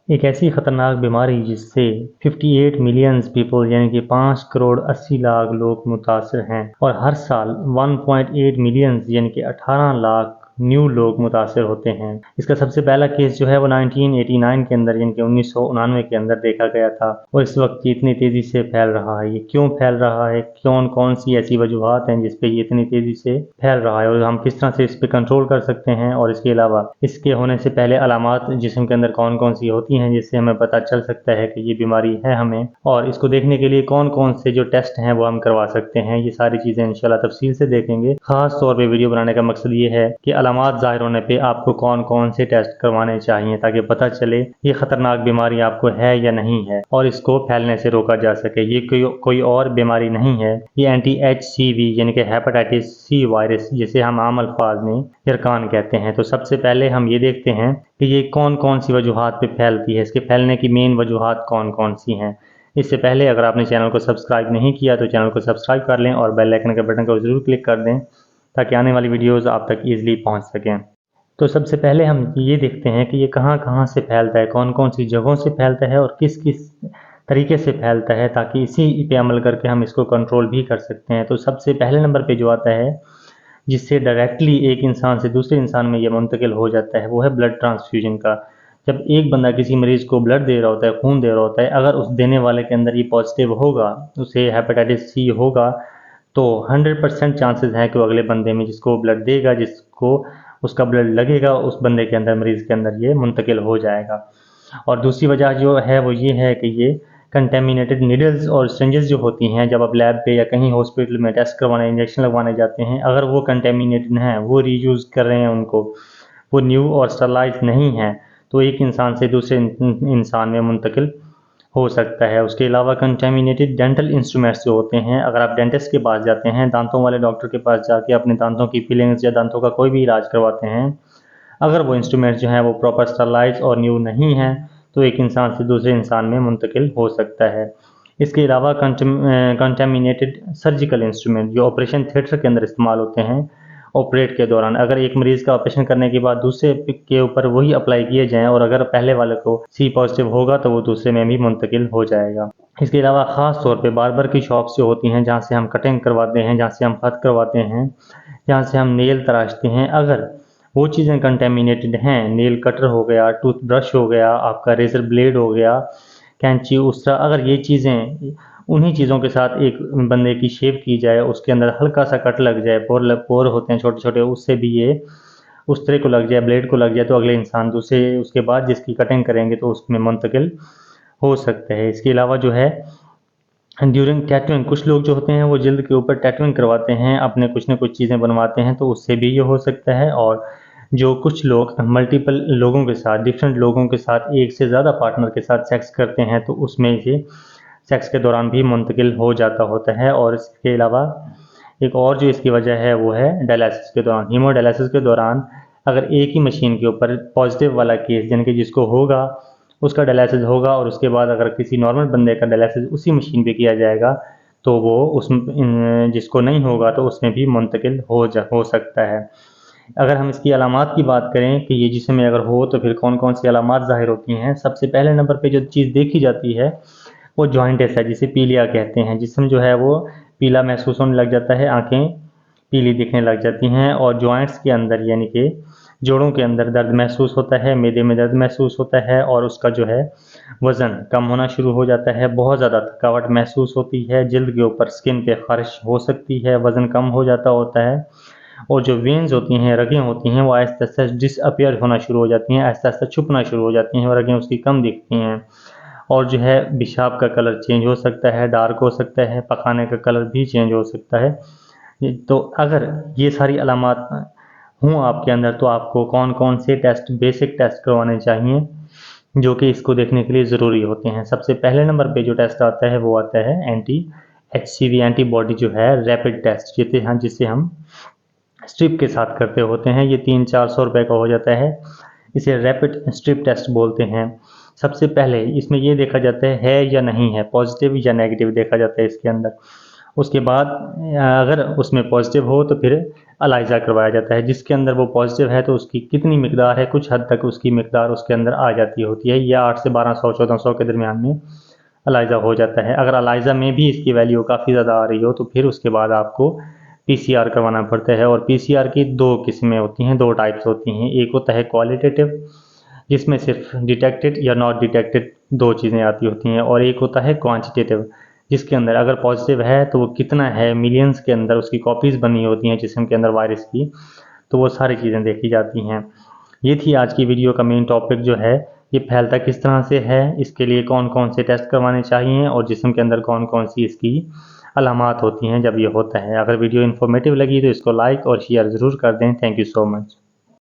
एक ऐसी खतरनाक बीमारी जिससे 58 मिलियंस पीपल यानी कि 5 करोड़ 80 लाख लोग मुतासर हैं और हर साल 1.8 मिलियंस यानी कि 18 लाख न्यू लोग मुतासर होते हैं। इसका सबसे पहला केस जो है वो 1989 के अंदर यानी कि 1999 के अंदर देखा गया था और इस वक्त ये इतनी तेज़ी से फैल रहा है। ये क्यों फैल रहा है, कौन कौन सी ऐसी वजूहात हैं जिस पे ये इतनी तेज़ी से फैल रहा है और हम किस तरह से इस पे कंट्रोल कर सकते हैं, और इसके अलावा इसके होने से पहले अलामात जिस्म के अंदर कौन कौन सी होती हैं जिससे हमें पता चल सकता है कि ये बीमारी है हमें, और इसको देखने के लिए कौन कौन से जो टेस्ट हैं वो हम करवा सकते हैं। ये सारी चीज़ें इंशाल्लाह तफसील से देखेंगे। खास तौर पे वीडियो बनाने का मकसद ये है कि अलामात ज़ाहिर होने पे आपको कौन कौन से टेस्ट करवाने चाहिए ताकि पता चले ये खतरनाक बीमारी आपको है या नहीं है और इसको फैलने से रोका जा सके। ये कोई और बीमारी नहीं है, ये anti-HCV यानी कि हेपेटाइटिस सी वायरस जिसे हम आम अल्फाज में यरकान कहते हैं। तो सबसे पहले हम ये देखते हैं कि ये कौन कौन सी वजूहात पे फैलती है, इसके फैलने की मेन वजूहात कौन कौन सी हैं। इससे पहले अगर आपने चैनल को सब्सक्राइब नहीं किया तो चैनल को सब्सक्राइब कर लें और बेल आइकन के बटन को ज़रूर क्लिक कर दें ताकि आने वाली वीडियोज़ आप तक ईजिली पहुँच सकें। तो सबसे पहले हम ये देखते हैं कि ये कहाँ कहाँ से फैलता है, कौन कौन सी जगहों से फैलता है और किस किस तरीके से फैलता है, ताकि इसी पे अमल करके हम इसको कंट्रोल भी कर सकते हैं। तो सबसे पहले नंबर पे जो आता है जिससे डायरेक्टली एक इंसान से दूसरे इंसान में ये मुंतकिल हो जाता है वो है ब्लड ट्रांसफ्यूजन का। जब एक बंदा किसी मरीज को ब्लड दे रहा होता है, खून दे रहा होता है, अगर उस देने वाले के अंदर ये पॉजिटिव होगा, उसे हेपेटाइटिस सी होगा, तो 100% चांसेस हैं कि वो अगले बंदे में जिसको ब्लड देगा, जिसको उसका ब्लड लगेगा, उस बंदे के अंदर, मरीज के अंदर ये मुंतकिल हो जाएगा। और दूसरी वजह जो है वो ये है कि ये कंटेमिनेटेड नीडल्स और सिरिंजेस जो होती हैं, जब आप लैब पे या कहीं हॉस्पिटल में टेस्ट करवाने, इंजेक्शन लगवाने जाते हैं, अगर वो कंटेमिनेटेड हैं, वो रीयूज़ कर रहे हैं उनको, वो न्यू और स्टरलाइज नहीं हैं, तो एक इंसान से दूसरे इंसान में मुंतकिल हो सकता है। उसके अलावा कंटेमिनेटेड डेंटल इंस्ट्रूमेंट्स जो होते हैं, अगर आप डेंटिस्ट के पास जाते हैं, दांतों वाले डॉक्टर के पास जाके अपने दांतों की फीलिंग्स या दांतों का कोई भी इलाज करवाते हैं, अगर वो इंस्ट्रूमेंट्स जो हैं वो प्रॉपर स्टरलाइज और न्यू नहीं हैं, तो एक इंसान से दूसरे इंसान में मुंतकिल हो सकता है। इसके अलावा कंटेमिनेटेड सर्जिकल इंस्ट्रूमेंट जो ऑपरेशन थिएटर के अंदर इस्तेमाल होते हैं ऑपरेट के दौरान, अगर एक मरीज़ का ऑपरेशन करने के बाद दूसरे के ऊपर वही अप्लाई किए जाएँ और अगर पहले वाले को सी पॉजिटिव होगा तो वो दूसरे में भी मुंतकिल हो जाएगा। इसके अलावा ख़ास तौर पे बार्बर की शॉप्स जो होती हैं, जहाँ से हम कटिंग करवाते हैं, जहाँ से हम ख़त करवाते हैं, जहाँ से हम नेल तराशते हैं, अगर वो चीज़ें कंटेमिनेटेड हैं, नेल कटर हो गया, टूथब्रश हो गया, आपका रेज़र ब्लेड हो गया, कैंची, उस तरह अगर ये चीज़ें उन्हीं चीज़ों के साथ एक बंदे की शेव की जाए, उसके अंदर हल्का सा कट लग जाए, पोर होते हैं छोटे छोटे, उससे भी ये उस तरह को लग जाए, ब्लेड को लग जाए, तो अगले इंसान दूसरे उसके बाद जिसकी कटिंग करेंगे तो उसमें मुंतकिल हो सकता है। इसके अलावा जो है ड्यूरिंग टैटूइंग, कुछ लोग जो होते हैं वो जल्द के ऊपर टैटूइंग करवाते हैं, अपने कुछ न कुछ चीज़ें बनवाते हैं, तो उससे भी ये हो सकता है। और जो कुछ लोग मल्टीपल लोगों के साथ, डिफरेंट लोगों के साथ एक से ज़्यादा पार्टनर के साथ सेक्स करते हैं, तो उसमें ये सेक्स के दौरान भी मुंतकिल हो जाता होता है। और इसके अलावा एक और जो इसकी वजह है वो है डायलिसिस के दौरान, हीमोडायलिसिस के दौरान अगर एक ही मशीन के ऊपर पॉजिटिव वाला केस यानी कि जिसको होगा उसका डायलिसिस होगा और उसके बाद अगर किसी नॉर्मल बंदे का डायलिसिस उसी मशीन पे किया जाएगा तो वो जिसको नहीं होगा तो उसमें भी मुंतकिल हो सकता है। अगर हम इसकी अलामात की बात करें कि ये जिस्म में अगर हो तो फिर कौन कौन सी अलामात ज़ाहिर होती हैं, सबसे पहले नंबर पे जो चीज़ देखी जाती है वो जॉइंटिस है, जिसे पीलिया कहते हैं। जिस्म जो है वो पीला महसूस होने लग जाता है, आंखें पीली दिखने लग जाती हैं और जॉइंट्स के अंदर यानी कि जोड़ों के अंदर दर्द महसूस होता है, मैदे में दर्द महसूस होता है और उसका जो है वज़न कम होना शुरू हो जाता है, बहुत ज़्यादा थकावट महसूस होती है, जल्द के ऊपर स्किन पे ख़ारिश हो सकती है, वज़न कम हो जाता होता है और जो वेन्स होती हैं, रगें होती हैं, वो आहिस्ता-आहिस्ता डिसअपीयर होना शुरू हो जाती हैं, आहिस्ता-आहिस्ता छुपना शुरू हो जाती हैं और रगें उसकी कम दिखती हैं। और जो है पेशाब का कलर चेंज हो सकता है, डार्क हो सकता है, पखाने का कलर भी चेंज हो सकता है। तो अगर ये सारी अलामात हों आपके अंदर तो आपको कौन कौन से टेस्ट, बेसिक टेस्ट करवाने चाहिए जो कि इसको देखने के लिए ज़रूरी होते हैं। सबसे पहले नंबर पे जो टेस्ट आता है वो आता है anti-HCV एंटीबॉडी जो है रैपिड टेस्ट, जिसे हम स्ट्रिप के साथ करते होते हैं। ये 300-400 रुपये का हो जाता है, इसे रैपिड स्ट्रिप टेस्ट बोलते हैं। सबसे पहले इसमें ये देखा जाता है या नहीं है, पॉजिटिव या नेगेटिव देखा जाता है इसके अंदर। उसके बाद अगर उसमें पॉजिटिव हो तो फिर एलाइजा करवाया जाता है, जिसके अंदर वो पॉजिटिव है तो उसकी कितनी मिकदार है, कुछ हद तक उसकी मिकदार उसके अंदर आ जाती होती है, या 8 से 1200 1400 के दरमियान में एलाइजा हो जाता है। अगर एलाइजा में भी इसकी वैल्यू काफ़ी ज़्यादा आ रही हो तो फिर उसके बाद आपको पीसीआर करवाना पड़ता है। और पीसीआर की दो किस्में होती हैं, दो टाइप्स होती हैं। एक होता है क्वालिटेटिव, जिसमें सिर्फ डिटेक्टेड या नॉट डिटेक्टेड दो चीज़ें आती होती हैं, और एक होता है क्वांटिटेटिव, जिसके अंदर अगर पॉजिटिव है तो वो कितना है, मिलियंस के अंदर उसकी कॉपीज़ बनी होती हैं जिस्म के अंदर वायरस की, तो वो सारी चीज़ें देखी जाती हैं। ये थी आज की वीडियो का मेन टॉपिक जो है, ये फैलता किस तरह से है, इसके लिए कौन कौन से टेस्ट करवाने चाहिए और जिस्म के अंदर कौन कौन सी इसकी अलामात होती हैं जब ये होता है। अगर वीडियो इन्फॉर्मेटिव लगी तो इसको लाइक और शेयर ज़रूर कर दें। Thank you so much.